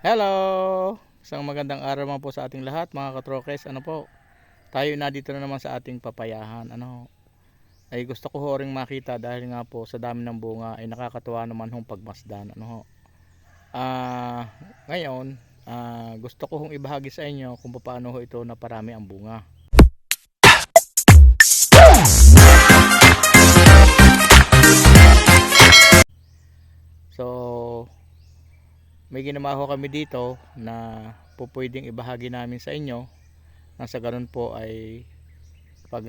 Hello! Isang magandang araw naman po sa ating lahat mga katrokes. Ano po? Tayo na dito na naman sa ating papayahan. Ay gusto ko ho ring makita dahil nga po sa dami ng bunga ay nakakatuwa naman hong pagmasdan. Ngayon, gusto ko hong ibahagi sa inyo kung paano ho ito naparami ang bunga. So, may ginawa ho kami dito na pwedeng ibahagi namin sa inyo. Nang sa ganun po ay pag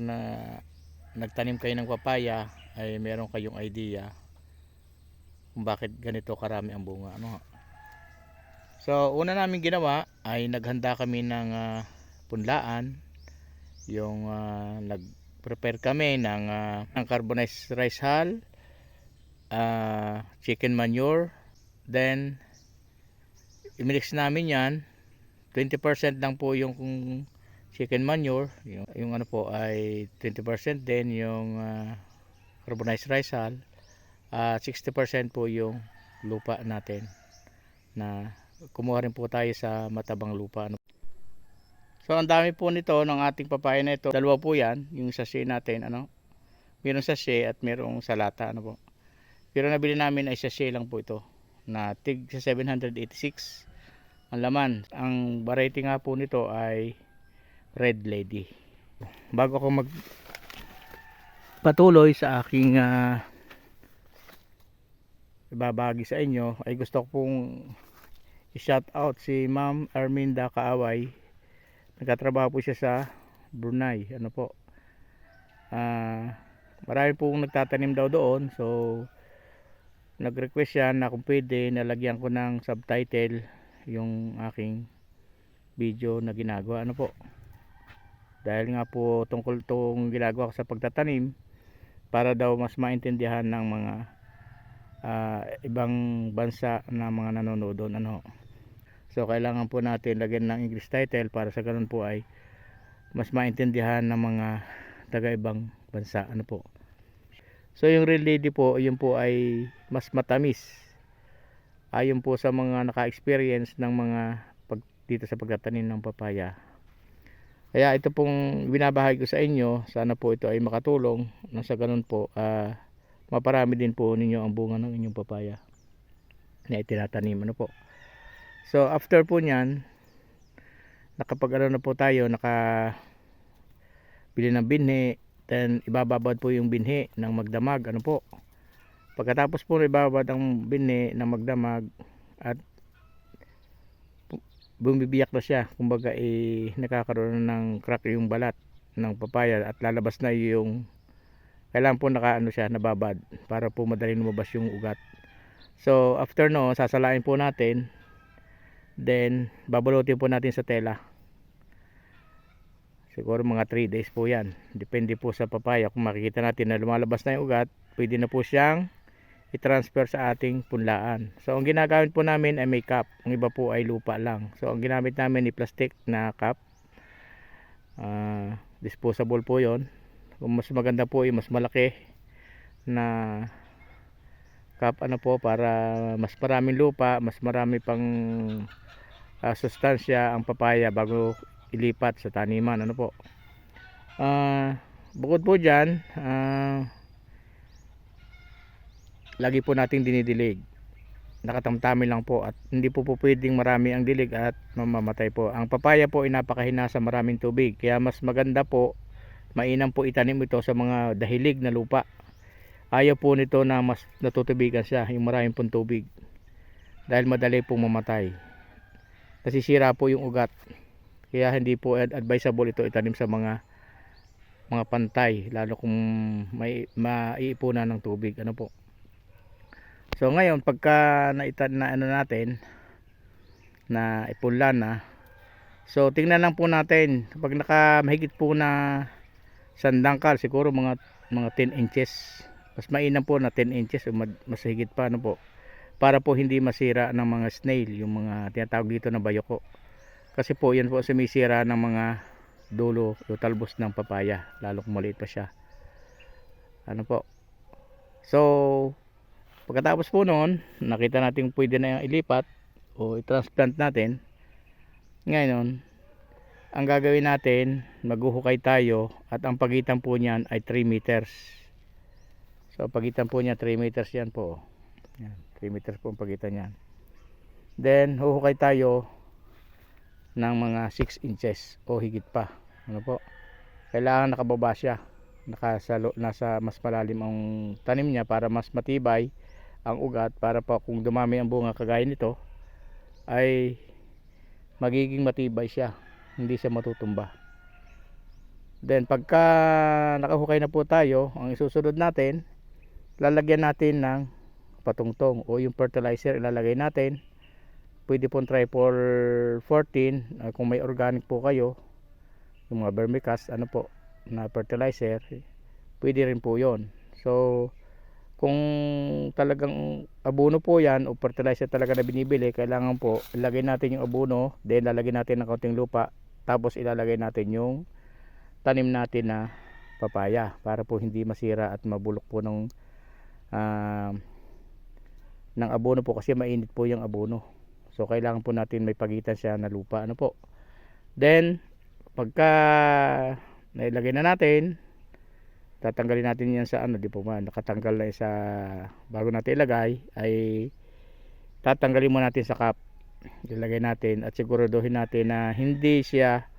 nagtanim kayo ng papaya ay meron kayong idea kung bakit ganito karami ang bunga. So una namin ginawa ay naghanda kami ng punlaan. Nag prepare kami ng carbonized rice hull, chicken manure, then i-mix namin yan. 20% lang po yung chicken manure, yung ano po ay 20%, then yung carbonized rice hull, 60% po yung lupa natin, na kumuha rin po tayo sa matabang lupa. So ang dami po nito ng ating papaya na ito. Dalawa po yan, yung sachet natin, meron sachet at merong sa lata, pero nabili namin ay sachet lang po ito na tig sa 786 ang laman. Ang variety nga po nito ay Red Lady. Bago ako magpatuloy sa aking ibabagi sa inyo, ay gusto ko pong i-shout out si Ma'am Arminda Kaaway. Nagtatrabaho po siya sa Brunei. Marami pong nagtatanim daw doon, so nag-request siya na kung pwede nalagyan ko ng subtitle yung aking video na ginagawa. Dahil nga po tungkol itong ginagawa ko sa pagtatanim, para daw mas maintindihan ng mga ibang bansa na mga nanonood doon. So kailangan po natin lagyan ng English title para sa ganun po ay mas maintindihan ng mga taga ibang bansa. So yung Red Lady po, yun po ay mas matamis ayon po sa mga naka-experience ng mga dito sa pagtatanim ng papaya. Kaya ito pong binabahagi ko sa inyo, sana po ito ay makatulong nang sa ganun po maparami din po ninyo ang bunga ng inyong papaya na itinatanim. So after po nyan, nakapag na po tayo, nakabili ng binhi, then ibababad po yung binhi ng magdamag. Pagkatapos po ibababad ang binhi ng magdamag at bumibiyak na siya, kumbaga nakakaroon ng crack yung balat ng papaya at lalabas na yung, kailangan po siya nababad para po madaling lumabas yung ugat. So after sasalain po natin, then babalutin po natin sa tela. Siguro mga 3 days po yan, depende po sa papaya. Kung makikita natin na lumalabas na yung ugat, pwede na po siyang i-transfer sa ating punlaan. So ang ginagamit po namin ay may cup, ang iba po ay lupa lang. So ang ginamit namin ay plastic na cup, disposable po yon. Kung mas maganda po yung mas malaki na cup, para mas maraming lupa, mas marami pang sustansya ang papaya bago ilipat sa taniman. Bukod po dyan, lagi po nating dinidilig. Nakatamtamin lang po, at hindi po pwedeng marami ang dilig at mamamatay po. Ang papaya po ay napakahina sa maraming tubig, kaya mas maganda po, mainam po itanim ito sa mga dahilig na lupa. Ayaw po nito na mas natutubigan siya, yung maraming pong tubig, dahil madali pong mamatay, nasisira po yung ugat. Kaya hindi po advisable ito itanim sa mga pantay, lalo kung may maiipunan ng tubig. So ngayon pagka natin na ipunlan na, so tingnan lang po natin, pag mahigit po na sandangkal, siguro mga 10 inches, mas mainam po na 10 inches o mas higit pa, para po hindi masira ng mga snail, yung mga tinatawag dito na bayoko. Kasi po yan po sumisira ng mga dulo o talbos ng papaya, lalo kung maliit pa siya. So pagkatapos po noon, nakita natin pwede na ilipat, o i-transplant natin. Ngayon, ang gagawin natin, maghuhukay tayo at ang pagitan po niyan ay 3 meters. So pagitan po niya 3 meters yan po. Yan, 3 meters po ang pagitan niyan. Then huhukay tayo ng mga 6 inches o higit pa. Ano po? Kailangan nakababa siya. Nasa mas malalim ang tanim niya para mas matibay ang ugat, para pa kung dumami ang bunga kagaya nito ay magiging matibay siya, hindi siya matutumba. Then pagka nakahukay na po tayo, ang isusunod natin, lalagyan natin ng patungtong o yung fertilizer ilalagay natin. Pwede pong triple 14 kung may organic po kayo, yung mga vermicast na fertilizer, pwede rin po yon. So kung talagang abono po yan o fertilizer talaga na binibili, kailangan po ilagay natin yung abono, then lalagyan natin ng kaunting lupa, tapos ilalagay natin yung tanim natin na papaya para po hindi masira at mabulok po ng abono po, kasi mainit po yung abono. So kailangan po natin may pagitan siya na lupa. Ano po? Then pagka nailagay na natin, tatanggalin natin yan sa di po ba nakatanggal na sa bago natin ilagay, ay tatanggalin mo natin sa cup, ilagay natin at siguraduhin natin na hindi siya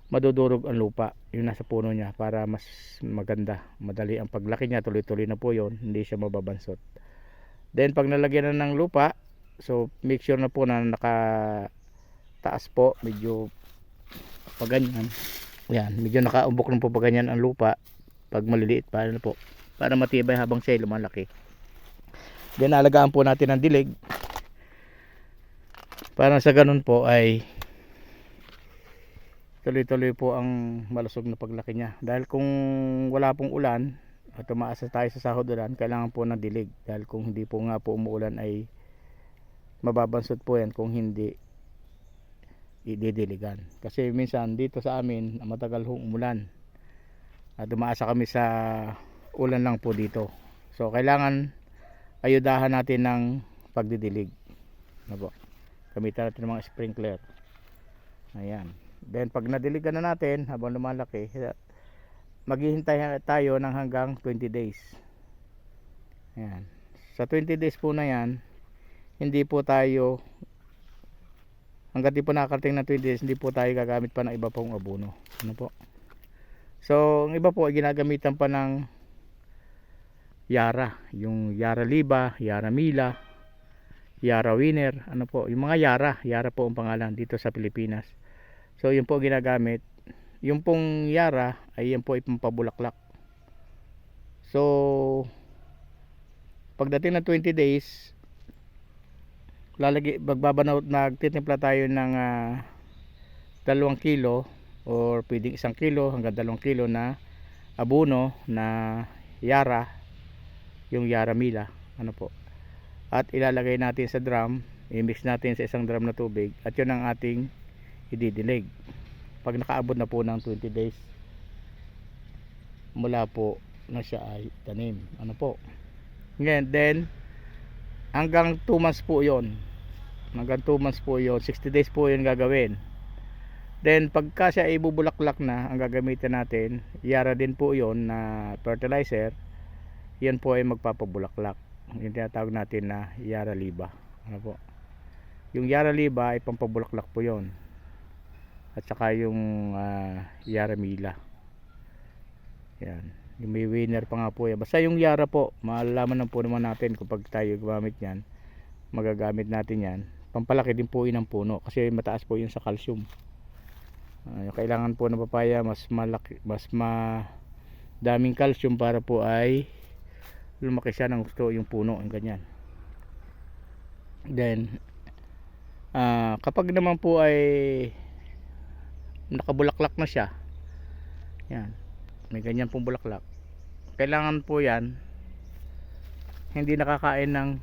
madudurog ang lupa, yung nasa puno niya, para mas maganda, madali ang paglaki niya, tuloy-tuloy na po yon, hindi siya mababansot. Then pag nalagyan na ng lupa, so make sure na po na nakataas po, medyo paganyan, yan, medyo nakaumbok na po paganyan ang lupa. Pag maliliit pa po, para matibay habang siya lumalaki. Then alagaan po natin ang dilig para sa ganun po ay tuloy-tuloy po ang malusog na paglaki niya. Dahil kung wala pong ulan at tumaasa tayo sa sahod ulan, kailangan po ng dilig. Dahil kung hindi po nga po umuulan ay mababansot po yan kung hindi ididiligan. Kasi minsan dito sa amin matagal hong umulan at umaasa kami sa ulan lang po dito. So kailangan ayudahan natin ng pagdidilig. Ano po? Gamitan natin ng mga sprinkler. Ayan. Then pag nadiligan na natin habang lumalaki, maghihintay tayo ng hanggang 20 days. Ayan. Sa 20 days po na yan, hindi po tayo, hanggang di po nakakarating ng 20 days, hindi po tayo gagamit pa ng iba pong abono. Ano po? So, ang iba po ay ginagamitan pa ng Yara, yung Yara Liba, Yara Mila, Yara Winner, ano po, yung mga Yara po ang pangalan dito sa Pilipinas. So, yun po ginagamit. Yung pong Yara ay yan po ay pampabulaklak. So, pagdating ng 20 days, nagtitimpla tayo ng 2 kilo or pwedeng 1 kilo hanggang 2 kilo na abono na Yara, yung Yara Mila, ano po, at ilalagay natin sa drum, i-mix natin sa 1 drum na tubig, at yun ang ating ididilig pag nakaabot na po ng 20 days mula po na siya ay tanim. Ano po, ngayon, then hanggang 2 months po yon, hanggang 2 months po yon, 60 days po yun gagawin. Then pagka siya ay bubulaklak na, ang gagamitin natin, Yara din po yon na fertilizer. Yan po ay magpapabulaklak. Yung tinatawag natin na Yara Liba. Ano po? Yung Yara Liba ay pampabulaklak po yon. At saka yung Yara Mila. Yan. Yung may winner pa nga po yan. Basta yung Yara po, malalaman na po naman natin kung pag tayo gumamit yan, magagamit natin yan. Pampalaki din po yun ng puno kasi mataas po yun sa calcium. Kailangan po ng papaya mas malaki, mas daming calcium para po ay lumaki siya ng gusto yung puno, yung ganyan. Then kapag naman po ay nakabulaklak na siya, yan, may ganyan pong bulaklak, kailangan po yan hindi nakakain ng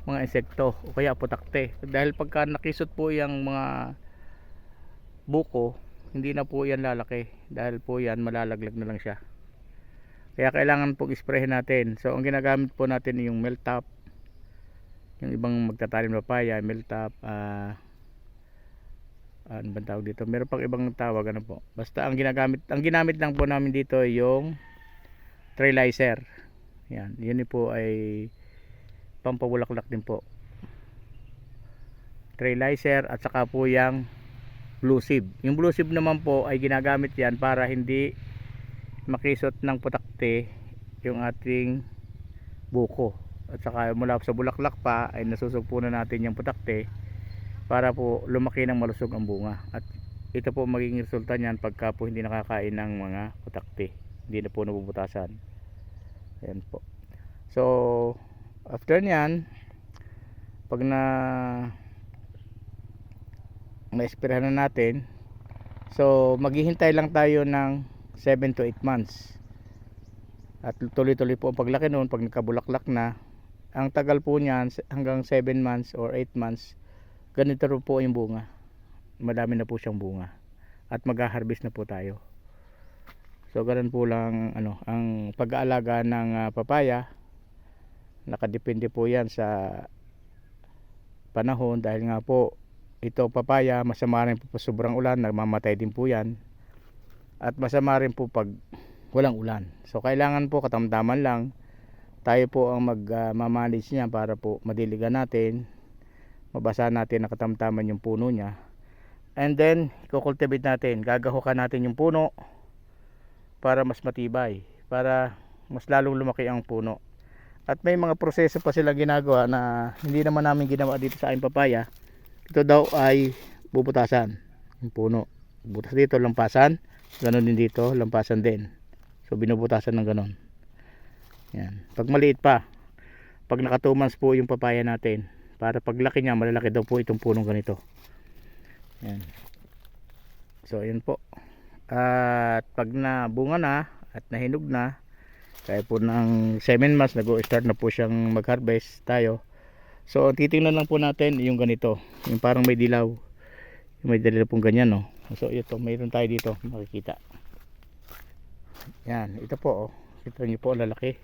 mga insekto o kaya putakte. Dahil pagka nakisot po yung mga buko, hindi na po yan lalaki, dahil po yan malalaglag na lang siya. Kaya kailangan pong isprehin natin. So ang ginagamit po natin yung melt top, Yung ibang magtatanim na papaya, milltop, ano bang tawag dito? Meron pang ibang tawag, ano po. Basta ang ginamit lang po namin dito yung trellizer. Yan, yun po ay pampabulaklak din po. Trellizer at saka po yung blue sieve. Yung blue sieve naman po ay ginagamit yan para hindi makisot ng putakte yung ating buko. At saka mula sa bulaklak pa ay nasusugpunan natin yung putakte para po lumaki ng malusog ang bunga. At ito po magiging resulta niyan pagka po hindi nakakain ng mga putakte, hindi na po nabubutasan. Ayan po. So after nyan, pag ma-esperahan na natin, so maghihintay lang tayo ng 7 to 8 months at tuloy-tuloy po ang paglaki noon. Pag nagkabulaklak na, ang tagal po niyan hanggang 7 months or 8 months, ganito rin po yung bunga, madami na po siyang bunga at mag-harvest na po tayo. So ganun po lang ano, ang pag-aalaga ng papaya. Nakadepende po yan sa panahon, dahil nga po ito papaya, masama rin po pag sobrang ulan, nagmamatay din po yan, at masama rin po pag walang ulan. So kailangan po katamtaman lang, tayo po ang mag-manage niya para po madiligan natin, mabasa natin na katamtaman yung puno niya, and then i-cultivate natin, gagahukan natin yung puno para mas matibay, para mas lalong lumaki ang puno. At may mga proseso pa sila ginagawa na hindi naman namin ginawa dito sa aking papaya. Ito daw ay bubutasan yung puno, butas dito, lampasan, ganon din dito, lampasan din. So binubutasan ng ganon. Yan. Pag maliit pa, pag naka 2 months po yung papaya natin, para paglaki niya malalaki daw po itong punong ganito. Yan. So yun po. At pag nabunga na at nahinog na, kaya po ng 7 months nag-start na po siyang mag-harvest tayo. So titingnan lang po natin yung ganito, yung parang may dilaw, yung may dilaw pong ganyan, no. So ito, mayroon tayo dito makikita. Yan, ito po, oh. Kita niyo po, lalaki.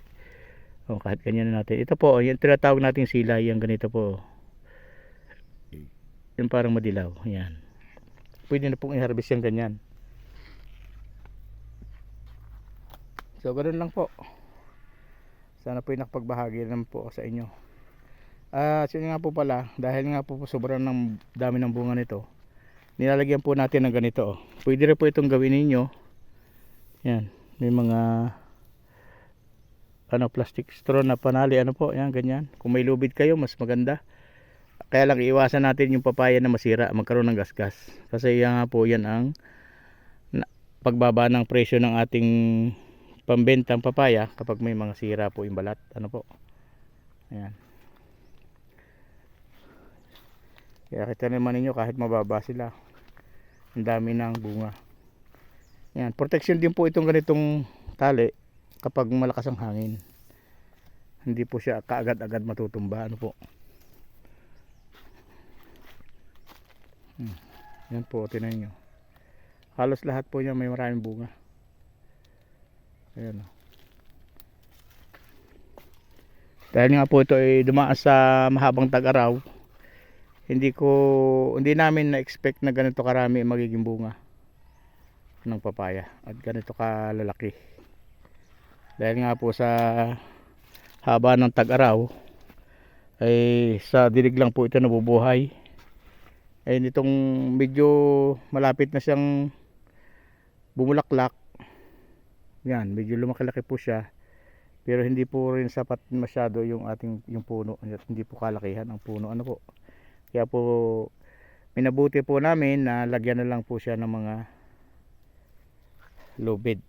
Oh, kahit ganyan na natin. Ito po, yung tinatawag nating silay, yung ganito po. Yung parang madilaw, yan. Pwede na pong i-harvest yung ganyan. So ganoon lang po. Sana po yung nakapagbahagi naman po sa inyo. So yun nga po pala, dahil nga po sobrang ng dami ng bunga nito, nilalagyan po natin ng ganito, oh. Pwede rin po itong gawin ninyo. Yan, may mga plastic straw na panali, ano po, yan, ganyan. Kung may lubid kayo, mas maganda. Kaya lang iiwasan natin yung papaya na masira, magkaroon ng gasgas. Kasi yan nga po, yan ang pagbaba ng presyo ng ating pambentang papaya kapag may mga sira po yung balat, ano po. Ayan. Kaya kita naman ninyo, kahit mababa sila, ang dami ng bunga. Yan, protection din po itong ganitong tali kapag malakas ang hangin. Hindi po siya kaagad-agad matutumba, ano po. Yan po, tingnan nyo. Halos lahat po niya may maraming bunga. Ayan. Dahil nga po ito ay dumaan sa mahabang tag-araw, hindi namin na-expect na ganito karami magiging bunga ng papaya at ganito kalalaki. Dahil nga po sa haba ng tag-araw ay sa dilig lang po ito nabubuhay. Ay nitong medyo malapit na siyang bumulaklak, yan, medyo lumaki-laki po siya, pero hindi po rin sapat masyado yung yung puno, hindi po kalakihan ang puno, ano po. Kaya po minabuti po namin na lagyan na lang po siya ng mga lubid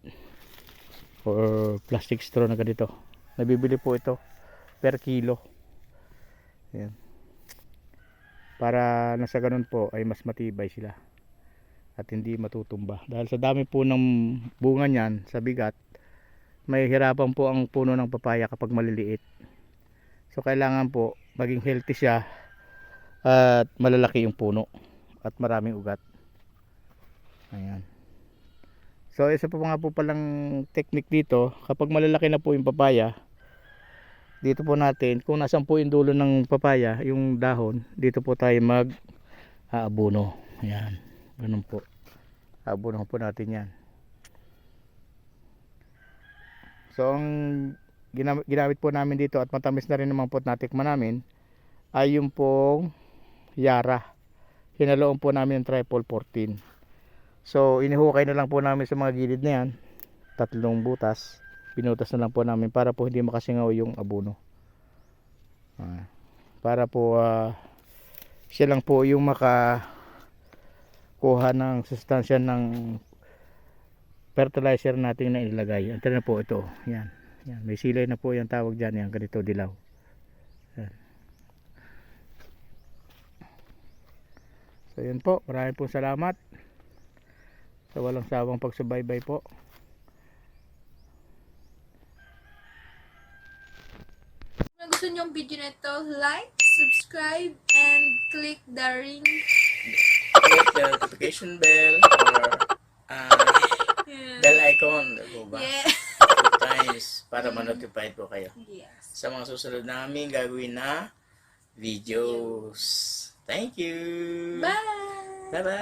or plastic straw na ganito. Nabibili po ito per kilo. Ayan. Para nasa ganun po ay mas matibay sila at hindi matutumba. Dahil sa dami po ng bunga niyan, sa bigat, may hirapan po ang puno ng papaya kapag maliliit. So kailangan po maging healthy siya at malalaki yung puno at maraming ugat. Ayan. So isa pa nga po palang technique dito, kapag malalaki na po yung papaya, dito po natin, kung nasan po yung dulo ng papaya, yung dahon, dito po tayo mag aabuno. Ayan, ganun po. Aabuno po natin yan. So ang ginamit po namin dito at matamis na rin naman po natikman namin ay yung pong Yara. Hinaloon po namin yung triple 14. So inihukay na lang po namin sa mga gilid na yan, 3 butas. Pinutas na lang po namin para po hindi makasingaw yung abono. Para po siya lang po yung makakuha ng sustansya ng fertilizer natin na ilagay. Ito na po ito. Yan. Yan. May silay na po yung tawag dyan. Yan. Ganito dilaw. Yan. So yun po. Maraming po salamat sa walang sawang pagsubaybay po. Kung gusto niyo ang video na ito, like, subscribe, and click the ring. Click the notification bell or bell icon. Ba? Yeah. 2 times para ma-notify po kayo Yes. sa mga susunod namin gagawin na videos. Thank you. Bye! Bye-bye.